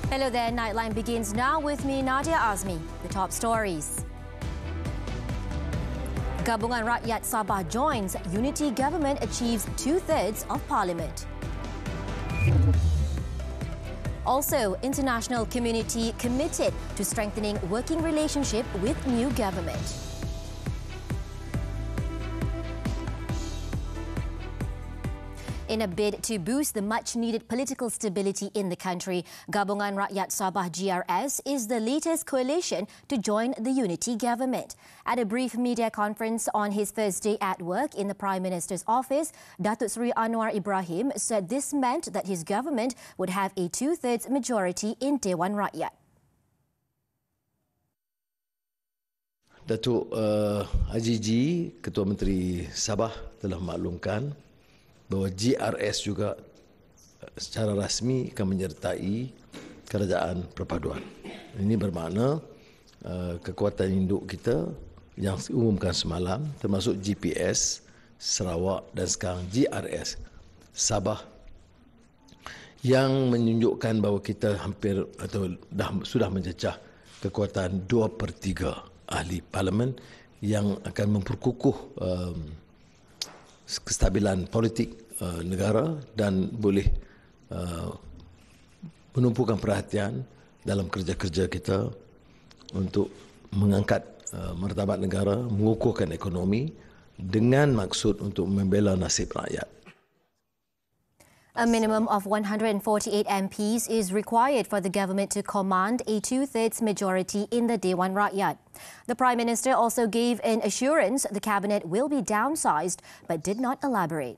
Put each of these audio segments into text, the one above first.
Hello there, Nightline begins now with me, Nadia Azmi. The top stories. Gabungan Rakyat Sabah joins. Unity government achieves 2/3 of parliament. Also, international community committed to strengthening working relationship with new government. In a bid to boost the much-needed political stability in the country, Gabungan Rakyat Sabah GRS is the latest coalition to join the unity government. At a brief media conference on his first day at work in the Prime Minister's office, Datuk Seri Anwar Ibrahim said this meant that his government would have a 2/3 majority in Dewan Rakyat. Datuk Azmi, Ketua Menteri Sabah telah memaklumkan bahawa GRS juga secara rasmi akan menyertai kerajaan perpaduan. Ini bermakna kekuatan induk kita yang diumumkan semalam termasuk GPS Sarawak dan sekarang GRS Sabah yang menunjukkan bahawa kita hampir atau sudah mencecah kekuatan 2/3 ahli parlimen yang akan memperkukuh kestabilan politik negara dan boleh menumpukan perhatian dalam kerja-kerja kita untuk mengangkat martabat negara, mengukuhkan ekonomi dengan maksud untuk membela nasib rakyat. A minimum of 148 MPs is required for the government to command a 2/3 majority in the Dewan Rakyat. The Prime Minister also gave an assurance the cabinet will be downsized but did not elaborate.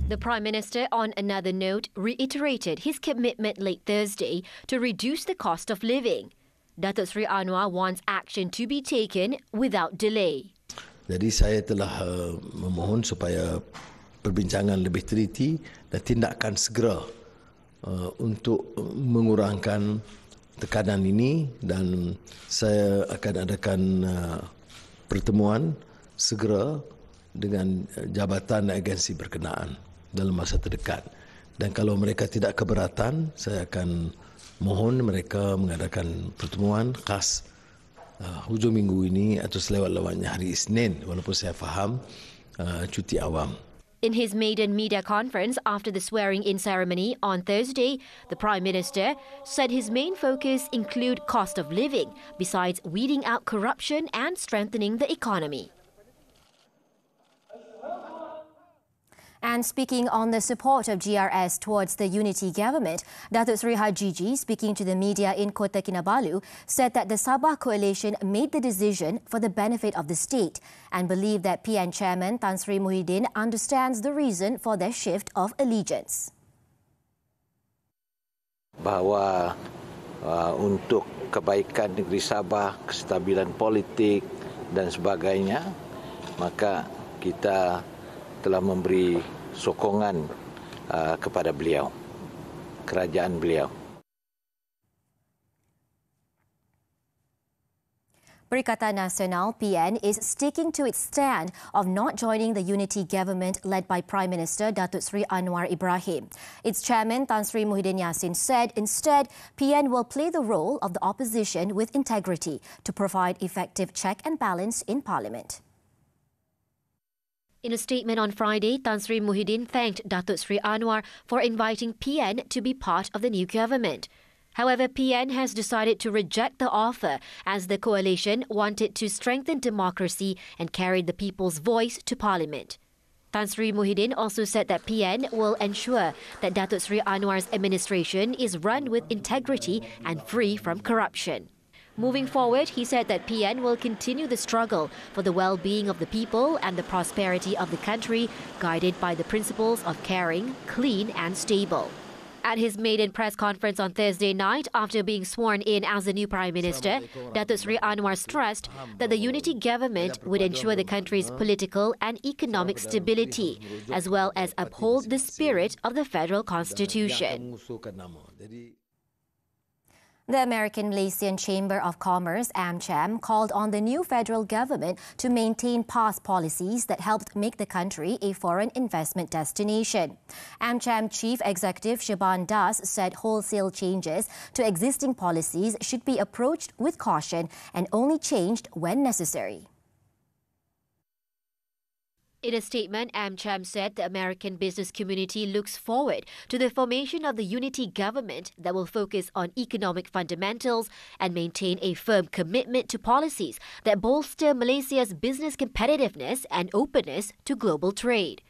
The Prime Minister, on another note, reiterated his commitment late Thursday to reduce the cost of living. Datuk Seri Anwar wants action to be taken without delay. Jadi saya telah memohon supaya perbincangan lebih teliti dan tindakan segera untuk mengurangkan tekanan ini, dan saya akan adakan pertemuan segera dengan jabatan dan agensi berkenaan dalam masa terdekat. Dan kalau mereka tidak keberatan, saya akan mohon mereka mengadakan pertemuan khas hujung minggu ini atau selewat-lewatnya hari Isnin, walaupun saya faham cuti awam. In his maiden media conference after the swearing-in ceremony on Thursday, the Prime Minister said his main focus include cost of living, besides weeding out corruption and strengthening the economy. And speaking on the support of GRS towards the unity government, Datuk Seri Hajiji, speaking to the media in Kota Kinabalu, said that the Sabah coalition made the decision for the benefit of the state and believed that PN Chairman Tan Sri Muhyiddin understands the reason for their shift of allegiance. Bahawa untuk kebaikan negeri Sabah, kestabilan politik dan sebagainya, maka kita telah memberi sokongan kepada beliau, kerajaan beliau. Perikatan Nasional PN is sticking to its stand of not joining the unity government led by Prime Minister Datuk Seri Anwar Ibrahim. Its chairman Tan Sri Muhyiddin Yassin said instead PN will play the role of the opposition with integrity to provide effective check and balance in Parliament. In a statement on Friday, Tan Sri Muhyiddin thanked Datuk Sri Anwar for inviting PN to be part of the new government. However, PN has decided to reject the offer as the coalition wanted to strengthen democracy and carry the people's voice to Parliament. Tan Sri Muhyiddin also said that PN will ensure that Datuk Sri Anwar's administration is run with integrity and free from corruption. Moving forward, he said that PN will continue the struggle for the well-being of the people and the prosperity of the country, guided by the principles of caring, clean and stable. At his maiden press conference on Thursday night after being sworn in as the new Prime Minister, Datuk Seri Anwar stressed that the unity government would ensure the country's political and economic stability, as well as uphold the spirit of the federal constitution. The American-Malaysian Chamber of Commerce, AmCham, called on the new federal government to maintain past policies that helped make the country a foreign investment destination. AmCham Chief Executive Shaban Das said wholesale changes to existing policies should be approached with caution and only changed when necessary. In a statement, AmCham said the American business community looks forward to the formation of the unity government that will focus on economic fundamentals and maintain a firm commitment to policies that bolster Malaysia's business competitiveness and openness to global trade.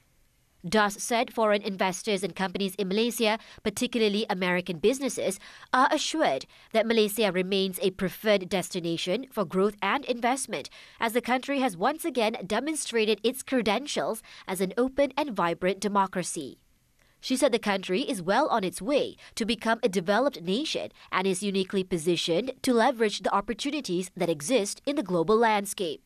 Das said foreign investors and companies in Malaysia, particularly American businesses, are assured that Malaysia remains a preferred destination for growth and investment, as the country has once again demonstrated its credentials as an open and vibrant democracy. She said the country is well on its way to become a developed nation and is uniquely positioned to leverage the opportunities that exist in the global landscape.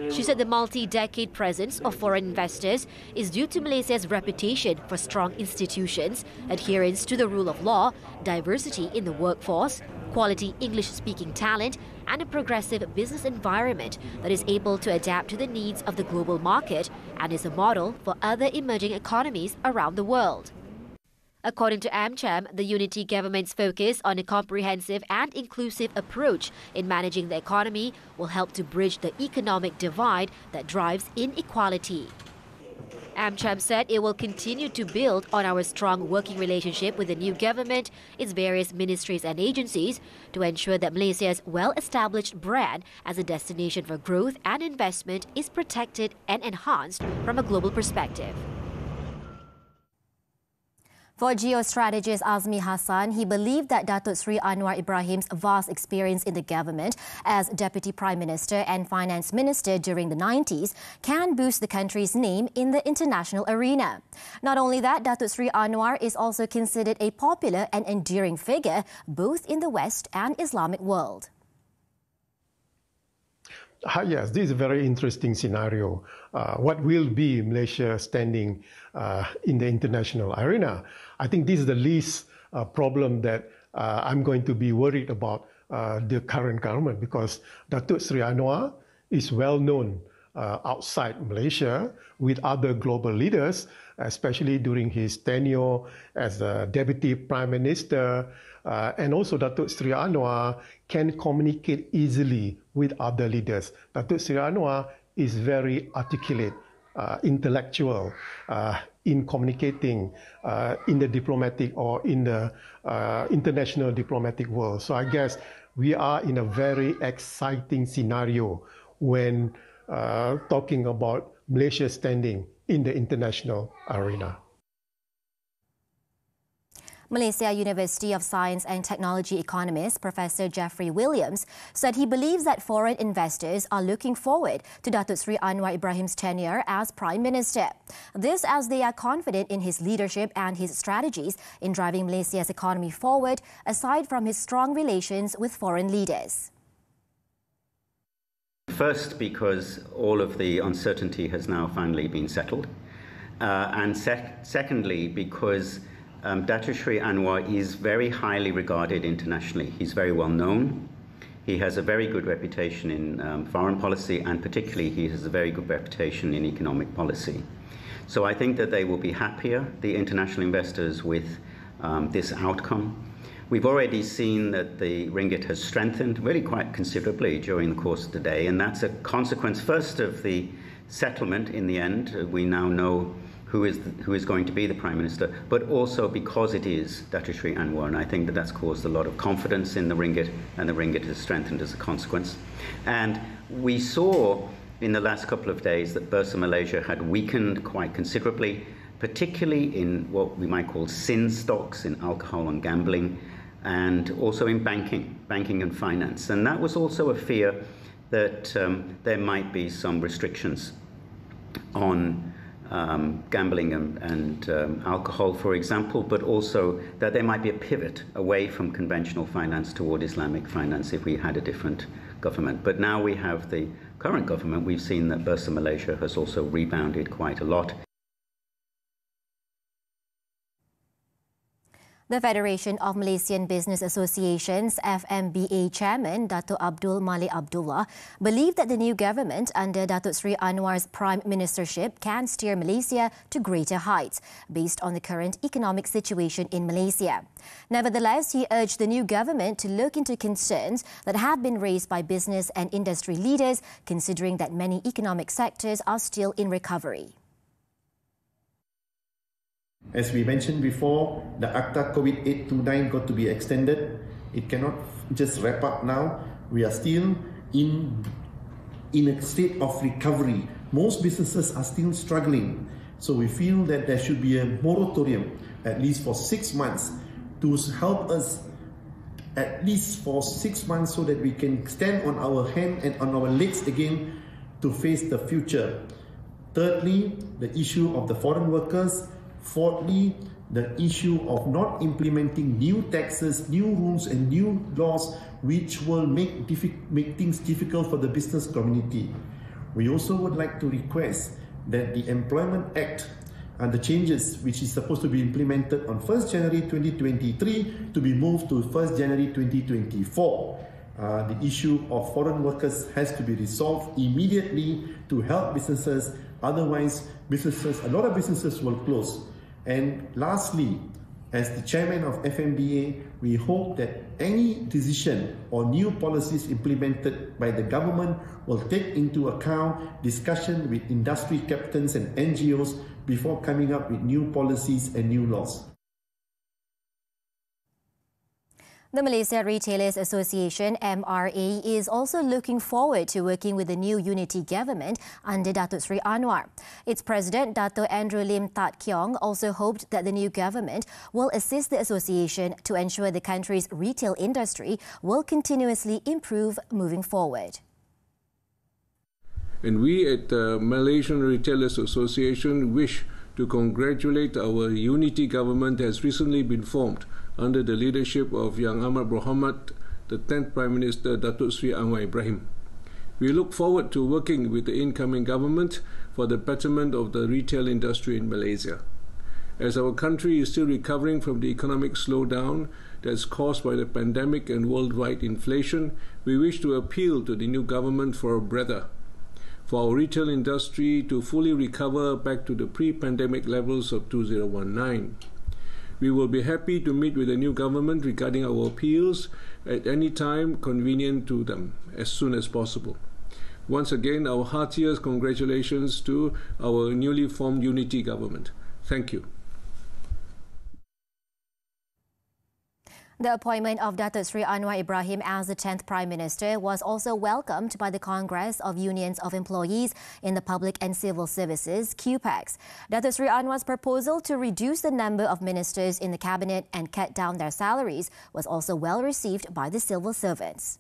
She said the multi-decade presence of foreign investors is due to Malaysia's reputation for strong institutions, adherence to the rule of law, diversity in the workforce, quality English-speaking talent, and a progressive business environment that is able to adapt to the needs of the global market and is a model for other emerging economies around the world. According to AmCham, the unity government's focus on a comprehensive and inclusive approach in managing the economy will help to bridge the economic divide that drives inequality. AmCham said it will continue to build on our strong working relationship with the new government, its various ministries and agencies, to ensure that Malaysia's well-established brand as a destination for growth and investment is protected and enhanced from a global perspective. For geostrategist Azmi Hassan, he believed that Datuk Seri Anwar Ibrahim's vast experience in the government as Deputy Prime Minister and Finance Minister during the 90s can boost the country's name in the international arena. Not only that, Datuk Seri Anwar is also considered a popular and enduring figure both in the West and Islamic world. Yes, this is a very interesting scenario. What will be Malaysia standing in the international arena? I think this is the least problem that I'm going to be worried about the current government, because Datuk Seri Anwar is well known outside Malaysia with other global leaders, especially during his tenure as the Deputy Prime Minister. And also Datuk Seri Anwar can communicate easily with other leaders. Datuk Seri Anwar is very articulate, intellectual in communicating in the diplomatic or in the international diplomatic world. So I guess we are in a very exciting scenario when talking about Malaysia standing in the international arena. Malaysia University of Science and Technology economist Professor Jeffrey Williams said he believes that foreign investors are looking forward to Datuk Seri Anwar Ibrahim's tenure as Prime Minister. This as they are confident in his leadership and his strategies in driving Malaysia's economy forward, aside from his strong relations with foreign leaders. First, because all of the uncertainty has now finally been settled. And secondly, because Datuk Seri Anwar is very highly regarded internationally. He's very well known. He has a very good reputation in foreign policy, and particularly he has a very good reputation in economic policy. So I think that they will be happier, the international investors, with this outcome. We've already seen that the ringgit has strengthened really quite considerably during the course of the day, and that's a consequence first of the settlement in the end. We now know who is going to be the Prime Minister, but also because it is Datuk Seri Anwar, and I think that that's caused a lot of confidence in the ringgit, and the ringgit has strengthened as a consequence. And we saw in the last couple of days that Bursa Malaysia had weakened quite considerably, particularly in what we might call sin stocks, in alcohol and gambling, and also in banking and finance. And that was also a fear that there might be some restrictions on gambling and alcohol, for example, but also that there might be a pivot away from conventional finance toward Islamic finance if we had a different government. But now we have the current government. We've seen that Bursa Malaysia has also rebounded quite a lot. The Federation of Malaysian Business Associations FMBA Chairman Dato' Abdul Malik Abdullah believed that the new government under Datuk Seri Anwar's prime ministership can steer Malaysia to greater heights based on the current economic situation in Malaysia. Nevertheless, he urged the new government to look into concerns that have been raised by business and industry leaders, considering that many economic sectors are still in recovery. As we mentioned before, the ACTA COVID-829 got to be extended. It cannot just wrap up now. We are still in a state of recovery. Most businesses are still struggling. So we feel that there should be a moratorium, at least for 6 months, to help us at least for 6 months so that we can stand on our hand and on our legs again to face the future. Thirdly, the issue of the foreign workers. Fourthly, the issue of not implementing new taxes, new rules and new laws which will make things difficult for the business community. We also would like to request that the Employment Act and the changes which is supposed to be implemented on 1st January 2023 to be moved to 1st January 2024. The issue of foreign workers has to be resolved immediately to help businesses. Otherwise, a lot of businesses will close. And lastly, as the chairman of FMBA, we hope that any decision or new policies implemented by the government will take into account discussion with industry captains and NGOs before coming up with new policies and new laws. The Malaysia Retailers Association, MRA, is also looking forward to working with the new unity government under Datuk Seri Anwar. Its president, Dato' Andrew Lim Tat Keong, also hoped that the new government will assist the association to ensure the country's retail industry will continuously improve moving forward. And we at the Malaysian Retailers Association wish to congratulate our unity government that has recently been formed under the leadership of Yang Amat Berhormat, the 10th Prime Minister Datuk Seri Anwar Ibrahim. We look forward to working with the incoming government for the betterment of the retail industry in Malaysia. As our country is still recovering from the economic slowdown that's caused by the pandemic and worldwide inflation, we wish to appeal to the new government for a breather, for our retail industry to fully recover back to the pre-pandemic levels of 2019. We will be happy to meet with the new government regarding our appeals at any time convenient to them, as soon as possible. Once again, our heartiest congratulations to our newly formed unity government. Thank you. The appointment of Datuk Seri Anwar Ibrahim as the 10th Prime Minister was also welcomed by the Congress of Unions of Employees in the Public and Civil Services, QPAX. Datuk Seri Anwar's proposal to reduce the number of ministers in the cabinet and cut down their salaries was also well received by the civil servants.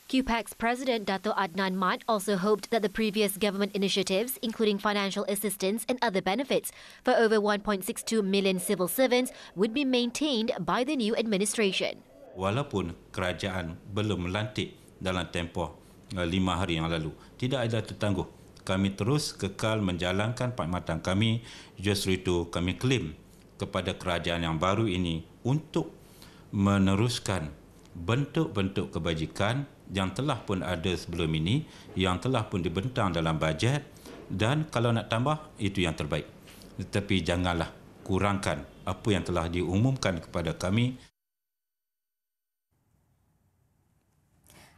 QPAX President Dato' Adnan Mat also hoped that the previous government initiatives, including financial assistance and other benefits for over 1.62 million civil servants, would be maintained by the new administration. Walaupun kerajaan belum melantik dalam tempoh 5 hari yang lalu, tidak ada tertangguh. Kami terus kekal menjalankan perkhidmatan kami. Justru itu kami klaim kepada kerajaan yang baru ini untuk meneruskan bentuk-bentuk kebajikan yang telah pun ada sebelum ini, yang telah pun dibentang dalam bajet, dan kalau nak tambah, itu yang terbaik. Tetapi janganlah kurangkan apa yang telah diumumkan kepada kami.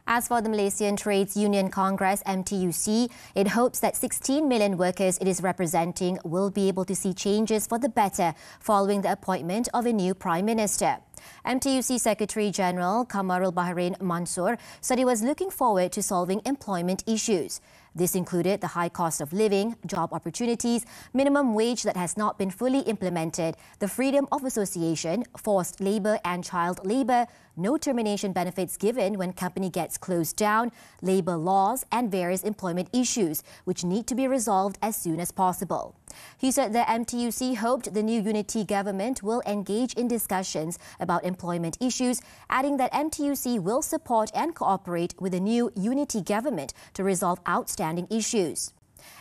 As for the Malaysian Trades Union Congress, MTUC, it hopes that 16 million workers it is representing will be able to see changes for the better following the appointment of a new Prime Minister. MTUC Secretary General Kamarul Bahrain Mansour said he was looking forward to solving employment issues. This included the high cost of living, job opportunities, minimum wage that has not been fully implemented, the freedom of association, forced labour and child labour, no termination benefits given when company gets closed down, labour laws and various employment issues which need to be resolved as soon as possible. He said the MTUC hoped the new unity government will engage in discussions about employment issues, adding that MTUC will support and cooperate with the new unity government to resolve outstanding issues.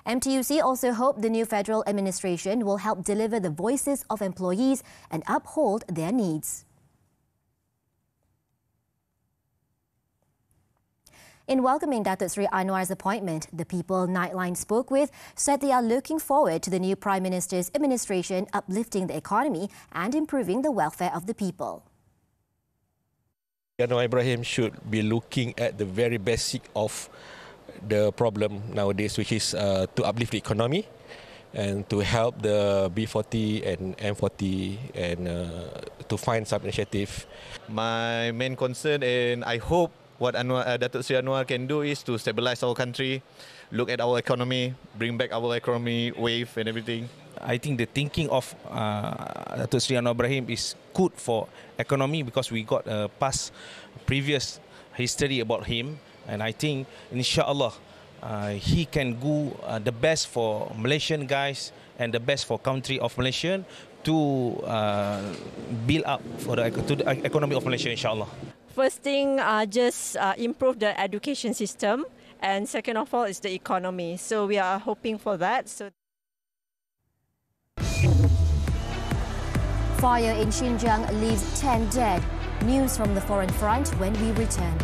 MTUC also hope the new federal administration will help deliver the voices of employees and uphold their needs. In welcoming Datuk Seri Anwar's appointment, the people Nightline spoke with said they are looking forward to the new Prime Minister's administration uplifting the economy and improving the welfare of the people. Anwar Ibrahim should be looking at the very basic of the problem nowadays, which is to uplift the economy and to help the B40 and M40 and to find some initiative. My main concern, and I hope what Datuk Seri Anwar can do, is to stabilize our country, look at our economy, bring back our economy wave and everything. I think the thinking of Datuk Seri Anwar Ibrahim is good for economy because we got a previous history about him, and I think inshallah he can do the best for Malaysian guys and the best for country of Malaysia to build up for the economy of Malaysia, inshallah. First thing, just improve the education system, and second of all is the economy. So we are hoping for that. Fire in Xinjiang leaves 10 dead. News from the foreign front when we return.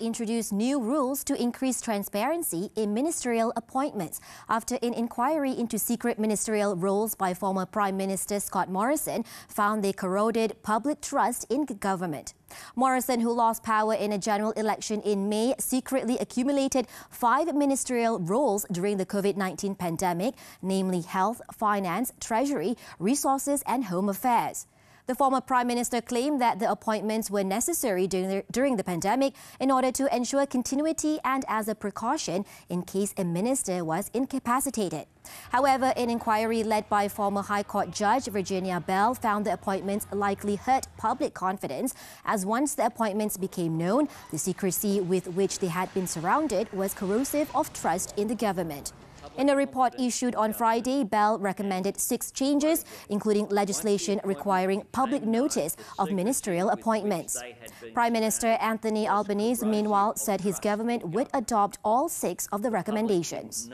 Introduce new rules to increase transparency in ministerial appointments after an inquiry into secret ministerial roles by former Prime Minister Scott Morrison found they corroded public trust in government. Morrison, who lost power in a general election in May, secretly accumulated 5 ministerial roles during the COVID-19 pandemic, namely Health, Finance, Treasury, Resources and Home Affairs. The former Prime Minister claimed that the appointments were necessary during the pandemic in order to ensure continuity and as a precaution in case a minister was incapacitated. However, an inquiry led by former High Court Judge Virginia Bell found the appointments likely hurt public confidence, as once the appointments became known, the secrecy with which they had been surrounded was corrosive of trust in the government. In a report issued on Friday, Bell recommended 6 changes, including legislation requiring public notice of ministerial appointments. Prime Minister Anthony Albanese, meanwhile, said his government would adopt all 6 of the recommendations.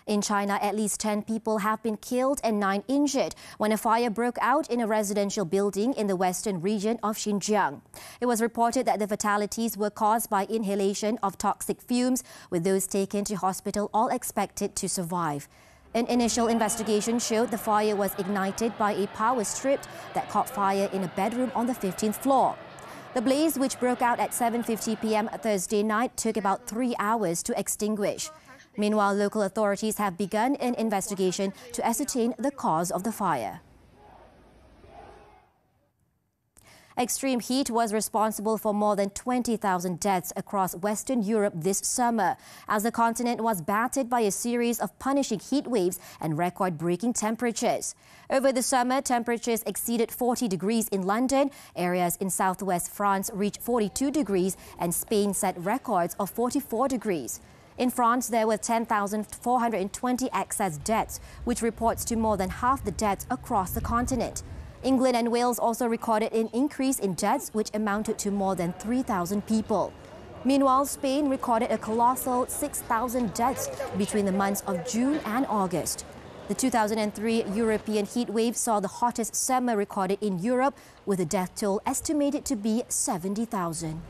In China, at least 10 people have been killed and 9 injured when a fire broke out in a residential building in the western region of Xinjiang. It was reported that the fatalities were caused by inhalation of toxic fumes, with those taken to hospital all expected to survive. An initial investigation showed the fire was ignited by a power strip that caught fire in a bedroom on the 15th floor. The blaze, which broke out at 7:50 p.m. Thursday night, took about 3 hours to extinguish. Meanwhile, local authorities have begun an investigation to ascertain the cause of the fire. Extreme heat was responsible for more than 20,000 deaths across Western Europe this summer, as the continent was battered by a series of punishing heat waves and record-breaking temperatures. Over the summer, temperatures exceeded 40 degrees in London, areas in southwest France reached 42 degrees, and Spain set records of 44 degrees. In France, there were 10,420 excess deaths, which reports to more than half the deaths across the continent. England and Wales also recorded an increase in deaths, which amounted to more than 3,000 people. Meanwhile, Spain recorded a colossal 6,000 deaths between the months of June and August. The 2003 European heat wave saw the hottest summer recorded in Europe, with the death toll estimated to be 70,000.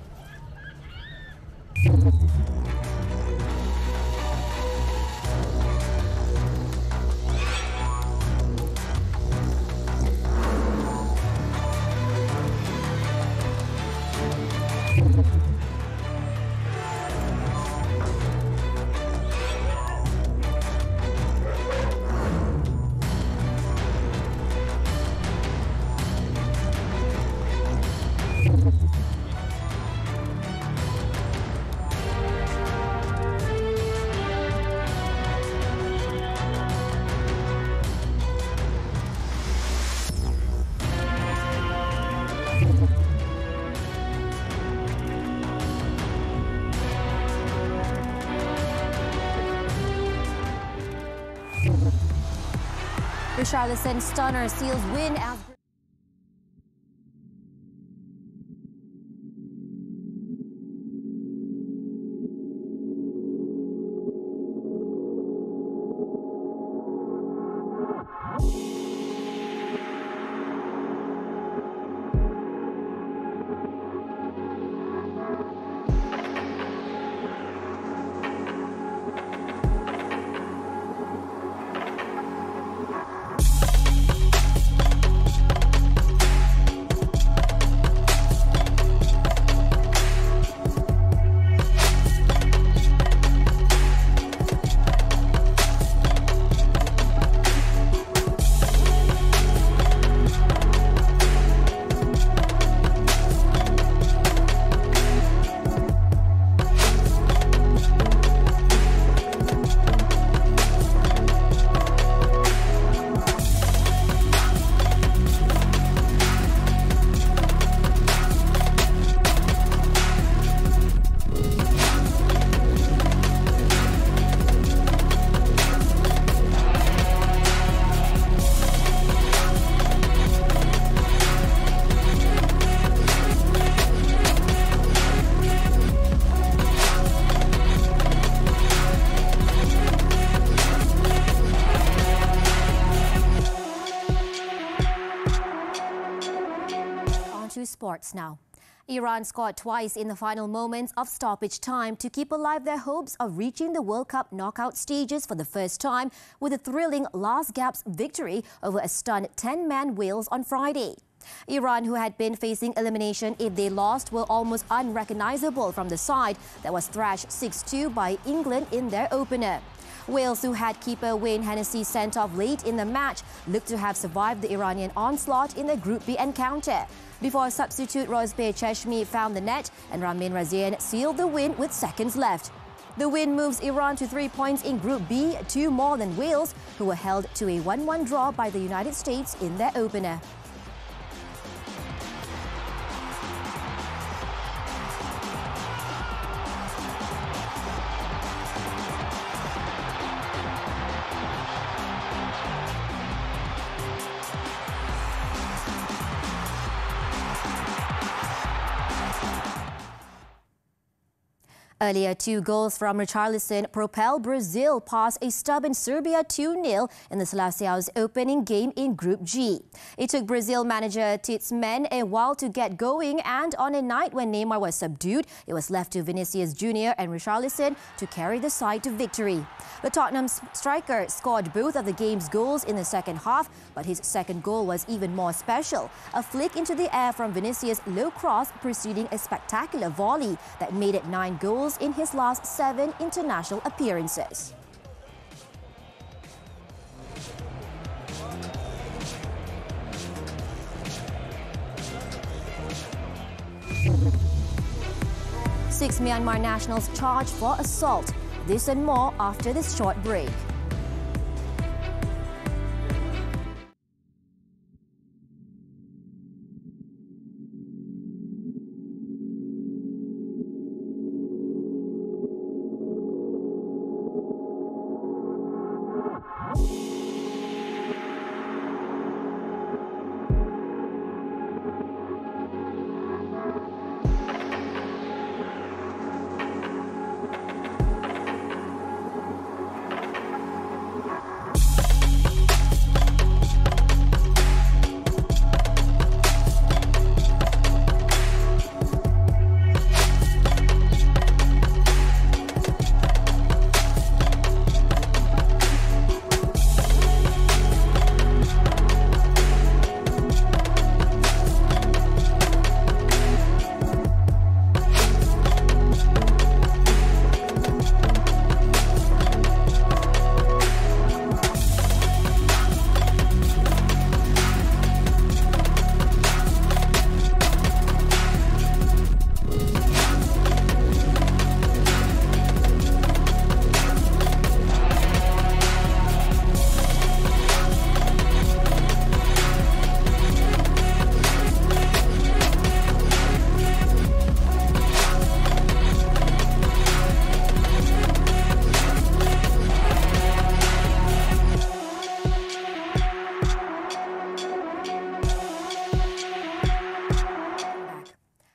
Richarlison stunner seals win as sports now. Iran scored twice in the final moments of stoppage time to keep alive their hopes of reaching the World Cup knockout stages for the first time with a thrilling last gasp victory over a stunned 10-man Wales on Friday. Iran, who had been facing elimination if they lost, were almost unrecognizable from the side that was thrashed 6-2 by England in their opener. Wales, who had keeper Wayne Hennessy sent off late in the match, looked to have survived the Iranian onslaught in the Group B encounter, before substitute Rozbeh Cheshmi found the net and Ramin Razian sealed the win with seconds left. The win moves Iran to 3 points in Group B, 2 more than Wales, who were held to a 1-1 draw by the United States in their opener. Earlier, 2 goals from Richarlison propelled Brazil past a stubborn Serbia 2-0 in the Seleção's opening game in Group G. It took Brazil manager Tite's men a while to get going, and on a night when Neymar was subdued, it was left to Vinicius Jr. and Richarlison to carry the side to victory. The Tottenham striker scored both of the game's goals in the second half, but his second goal was even more special. A flick into the air from Vinicius' low cross preceding a spectacular volley that made it 9 goals in his last 7 international appearances. 6 Myanmar nationals charged for assault. This and more after this short break.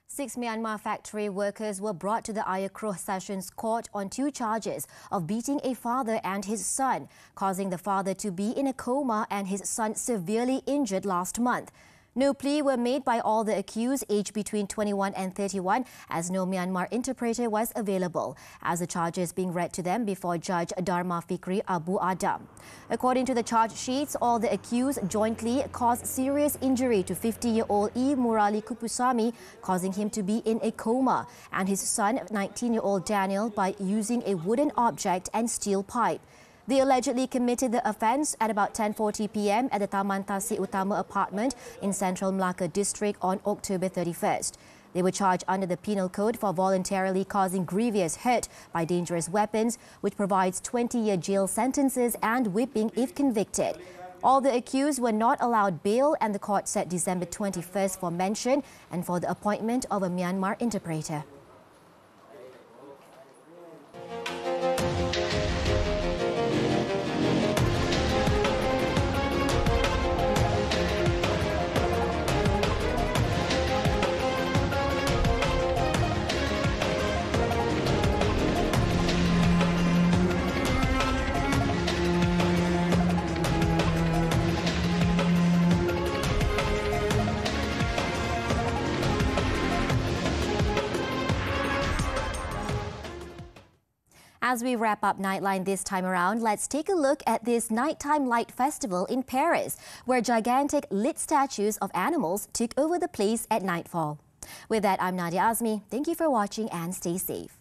Six Myanmar factory workers were brought to the Ayakro Sessions Court on 2 charges of beating a father and his son, causing the father to be in a coma and his son severely injured last month. No plea were made by all the accused, aged between 21 and 31, as no Myanmar interpreter was available, as the charges being read to them before Judge Dharma Fikri Abu Adam. According to the charge sheets, all the accused jointly caused serious injury to 50-year-old E. Murali Kupusamy, causing him to be in a coma, and his son, 19-year-old Daniel, by using a wooden object and steel pipe. They allegedly committed the offence at about 10:40 p.m. at the Taman Tasik Utama apartment in Central Melaka district on October 31st. They were charged under the Penal Code for voluntarily causing grievous hurt by dangerous weapons, which provides 20-year jail sentences and whipping if convicted. All the accused were not allowed bail, and the court set December 21st for mention and for the appointment of a Myanmar interpreter. As we wrap up Nightline this time around, let's take a look at this nighttime light festival in Paris, where gigantic lit statues of animals took over the place at nightfall. With that, I'm Nadia Azmi. Thank you for watching and stay safe.